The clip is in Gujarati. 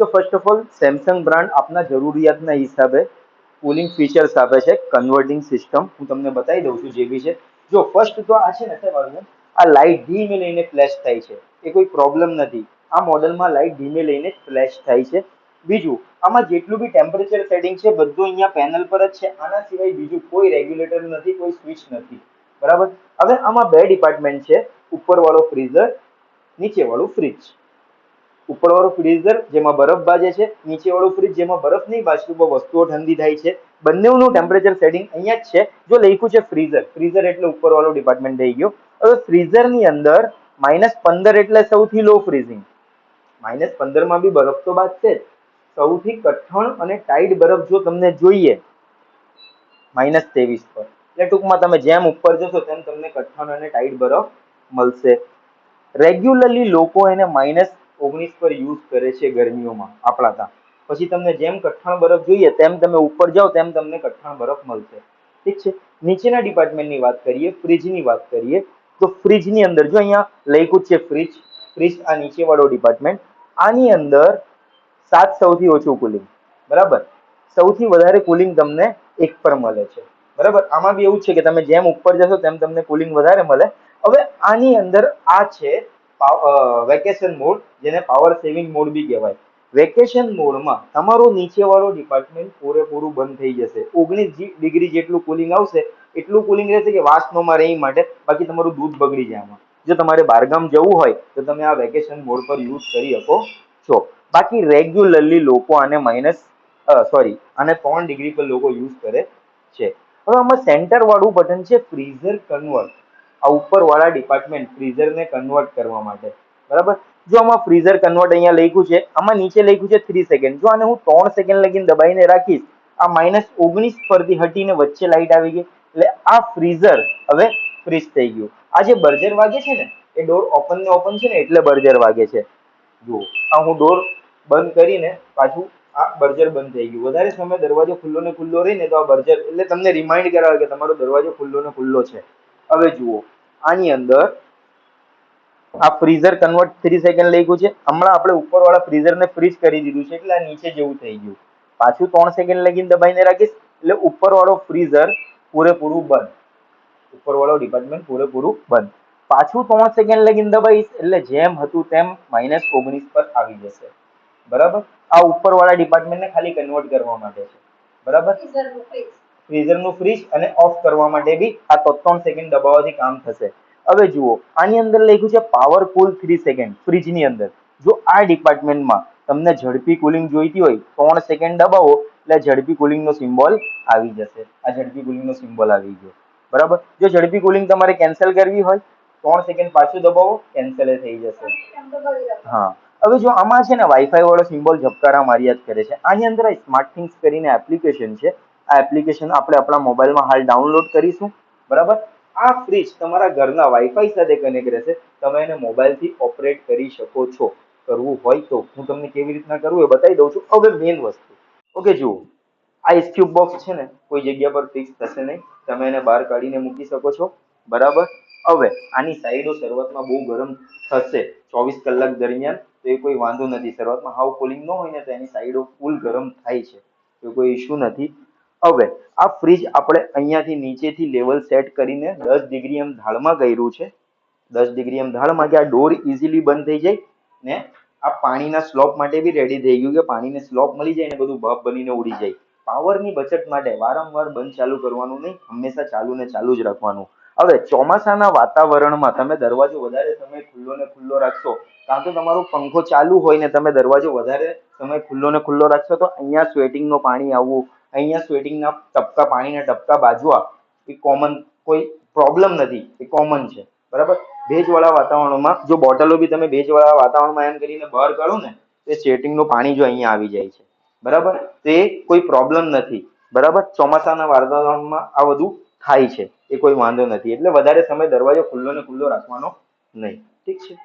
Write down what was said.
તો first of all Samsung brand આપના જરૂરિયાતના હિસાબે કુલિંગ ફીચર્સ આપે છે, કન્વર્ટિંગ સિસ્ટમ હું તમને બતાવી દઉં છું જે બી છે. જો ફર્સ્ટ તો આ છે ને સાહેબ, આ લાઇટ ધીમે લઈને ફ્લેશ થાય છે, એ કોઈ પ્રોબ્લેમ નથી. આ મોડેલમાં લાઇટ ધીમે લઈને ફ્લેશ થાય છે. બીજું, આમાં જેટલું બી ટેમ્પરેચર સેટિંગ છે બધું અહીંયા પેનલ પર જ છે. આના સિવાય બીજું કોઈ રેગ્યુલેટર નથી, કોઈ સ્વિચ નથી. બરાબર. હવે આમાં બે ડિપાર્ટમેન્ટ છે, ઉપર વાળો ફ્રીઝર, નીચે વાળું ફ્રીજ. ઉપર વાળું ફ્રીઝર જેમાં બરફ બાજે છે, નીચે વાળું ફ્રીજ જેમાં બરફ નહીં બાજતું પણ વસ્તુઓ ઠંડી થાય છે. બંનેનું ટેમ્પરેચર સેટિંગ અહીંયા જ છે. જો લખ્યું છે ફ્રીઝર, ફ્રીઝર એટલે ઉપર વાળો ડિપાર્ટમેન્ટ થઈ ગયો. હવે ફ્રીઝર ની અંદર -15 એટલે સૌથી લો ફ્રીઝિંગ. -15 માં બી બરફ તો બાજશે જ. સૌથી કઠણ અને ટાઈટ બરફ જો તમને જોઈએ -23 પર, એટલે ટૂંકમાં તમે જેમ ઉપર જશો તેમ તમને કઠણ અને ટાઈટ બરફ મળશે. રેગ્યુલરલી લોકો એને -19 પર યુઝ કરે છે ગરમીઓમાં આપણા ત્યાં. પછી તમને જેમ કઠણ બરફ જોઈએ તેમ તમે ઉપર જાઓ તેમ તમને કઠણ બરફ મળશે. ઠીક છે. નીચેના ડિપાર્ટમેન્ટની વાત કરીએ, ફ્રીજની વાત કરીએ, તો ફ્રીજની અંદર જો અહીંયા લખ્યું છે ફ્રીજ, ફ્રીજ આ નીચે વાળો ડિપાર્ટમેન્ટ. આની અંદર 7 સૌથી ઓછું કુલિંગ. બરાબર. સૌથી વધારે કુલિંગ તમને 1 પર મળે છે. બરાબર. આમાં બી એવું છે કે તમે જેમ ઉપર જશો તેમ તમને કુલિંગ વધારે મળે. હવે આની અંદર આ છે વેકેશન મોડ, જેને પાવર સેવિંગ મોડ બી કહેવાય. વેકેશન મોડમાં તમારો નીચે વાળો ડિપાર્ટમેન્ટ પૂરેપૂરું બંધ થઈ જશે. 19 ડિગ્રી જેટલું કુલિંગ આવશે, એટલું કુલિંગ રહેશે કે વાસ ન મારે એ માટે, બાકી તમારું દૂધ બગડી જાય આમાં. જો તમારે બહારગામ જવું હોય તો તમે આ વેકેશન મોડ પર યુઝ કરી શકો છો. બાકી રેગ્યુલરલી લોકો આને આને 3 ડિગ્રી પર લોકો યુઝ કરે છે. હવે આમાં સેન્ટર વાળું બટન છે ફ્રીઝર કન્વર્ટ. આ ઉપર વાળા ડિપાર્ટમેન્ટ ફ્રીઝરને કન્વર્ટ કરવા માટે. બરાબર. જો આમાં ફ્રીઝર કન્વર્ટ અહીંયા લખ્યું છે, આમાં નીચે લખ્યું છે 3 સેકન્ડ. જો આને હું 3 સેકન્ડ લગીને દબાઈને રાખીશ, આ -19 પરથી હટીને વચ્ચે લાઈટ આવી ગઈ, એટલે આ ફ્રીઝર હવે ફ્રીઝ થઈ ગયું. આ જે બર્જર વાગે છે ને, એ ડોર ઓપન ને ઓપન છે ને એટલે બર્જર વાગે છે. જુઓ, આ હું ડોર બંધ કરીને પાછું આ બર્જર બંધ થઈ ગયું. વધારે સમય દરવાજો ખુલ્લો ને ખુલ્લો રહી ને તો આ બર્જર એટલે તમને રિમાઇન્ડ કરાવે કે તમારો દરવાજો ખુલ્લો ને ખુલ્લો છે. હવે જુઓ, આની અંદર આ ફ્રીઝર કન્વર્ટ 3 સેકન્ડ લખ્યું છે. હમણાં આપણે ઉપરવાળા ફ્રીઝરને ફ્રીઝ કરી દીધું છે, એટલે આ નીચે જેવું થઈ ગયું. પાછું 3 સેકન્ડ લગીને દબાઈને રાખીશ એટલે ઉપરવાળો ફ્રીઝર પૂરેપૂરું બંધ. ઉપરવાળો ડિપાર્ટમેન્ટ પૂરેપૂરું બંધ. પાછું 3 સેકન્ડ લગીને દબાઈશ એટલે જેમ હતું તેમ -19 પર આવી જશે. બરાબર. આ ઉપરવાળા ડિપાર્ટમેન્ટને ખાલી કન્વર્ટ કરવા માટે છે. બરાબર. ફ્રીઝરનું ફ્રીજ અને ઓફ કરવા માટે બી આ 3 સેકન્ડ દબાવવાથી કામ થશે. હવે જુઓ, આની અંદર લખ્યું છે પાવર કુલ 3 સેકન્ડ ફ્રીજની અંદર. જો આ ડિપાર્ટમેન્ટમાં તમને ઝડપી કુલિંગ જોઈતી હોય, 3 સેકન્ડ દબાવો એટલે ઝડપી કુલિંગનો સિમ્બોલ આવી જશે. આ ઝડપી કુલિંગનો સિમ્બોલ આવી ગયો. બરાબર. જો ઝડપી કુલિંગ તમારે કેન્સલ કરવી હોય, 3 સેકન્ડ પાછું દબાવો, કેન્સલ થઈ જશે. હા. હવે જો આમાં છે ને વાઈફાઈ વાળો સિમ્બોલ ઝબકારા માર્યા જ કરે છે. આની અંદર સ્માર્ટ થિંગ્સ કરીને એપ્લિકેશન છે. આ એપ્લિકેશન આપણે આપણા મોબાઈલમાં હાલ ડાઉનલોડ કરીશું. બરાબર. આ ફ્રીજ તમારા ઘરના વાઈફાઈ સાથે કનેક્ટ રહેશે. તમે એને મોબાઈલથી ઓપરેટ કરી શકો છો. કરવું હોય તો હું તમને કેવી રીતના કરવું એ બતાવી દઉં છું. હવે મેઇન વસ્તુ, ઓકે, જુઓ, આ આઈસ ક્યુબ બોક્સ છે ને કોઈ જગ્યા પર ફિક્સ થશે નહીં. તમે એને બહાર કાઢીને મૂકી શકો છો. બરાબર. હવે આની સાઈડો શરૂઆતમાં બહુ ગરમ થશે 24 કલાક દરમિયાન, તો એ કોઈ વાંધો નથી. શરૂઆતમાં હાવ કુલિંગ ન હોય ને તો એની સાઈડો ફૂલ ગરમ થાય છે, તો કોઈ ઇશ્યુ નથી. હવે આ ફ્રીજ આપણે અહીંયાથી નીચેથી લેવલ સેટ કરીને 10 ડિગ્રી એમ ઢાળમાં કર્યું છે. 10 ડિગ્રી એમ ઢાળમાં કે આ ડોર ઇઝીલી બંધ થઈ જાય ને આ પાણીના સ્લોપ માટે બી રેડી થઈ ગયું કે પાણીને સ્લોપ મળી જાય ને બધું બફ બનીને ઉડી જાય. પાવરની બચત માટે વારંવાર બંધ ચાલુ કરવાનું નહીં, હંમેશા ચાલુ ને ચાલુ જ રાખવાનું. હવે ચોમાસાના વાતાવરણમાં તમે દરવાજો વધારે સમય ખુલ્લો ને ખુલ્લો રાખશો, કાં તો તમારો પંખો ચાલુ હોય ને તમે દરવાજો વધારે સમય ખુલ્લો ને ખુલ્લો રાખશો તો અહીંયા સ્વેટિંગનું પાણી આવવું, અહીંયા સ્વેટિંગના ટપકા, પાણીના ટપકા બાજવા, એ કોમન, કોઈ પ્રોબ્લેમ નથી, એ કોમન છે. બરાબર. ભેજવાળા વાતાવરણમાં જો બોટલો બી તમે ભેજવાળા વાતાવરણમાં એમ કરીને બહાર કાઢો ને તો એ સ્વેટિંગનું પાણી જો અહીંયા આવી જાય છે. બરાબર. તો એ કોઈ પ્રોબ્લેમ નથી. બરાબર. ચોમાસાના વાતાવરણમાં આ બધું થાય છે, એ કોઈ વાંધો નથી. એટલે વધારે સમય દરવાજો ખુલ્લો ને ખુલ્લો રાખવાનો નહીં. ઠીક છે.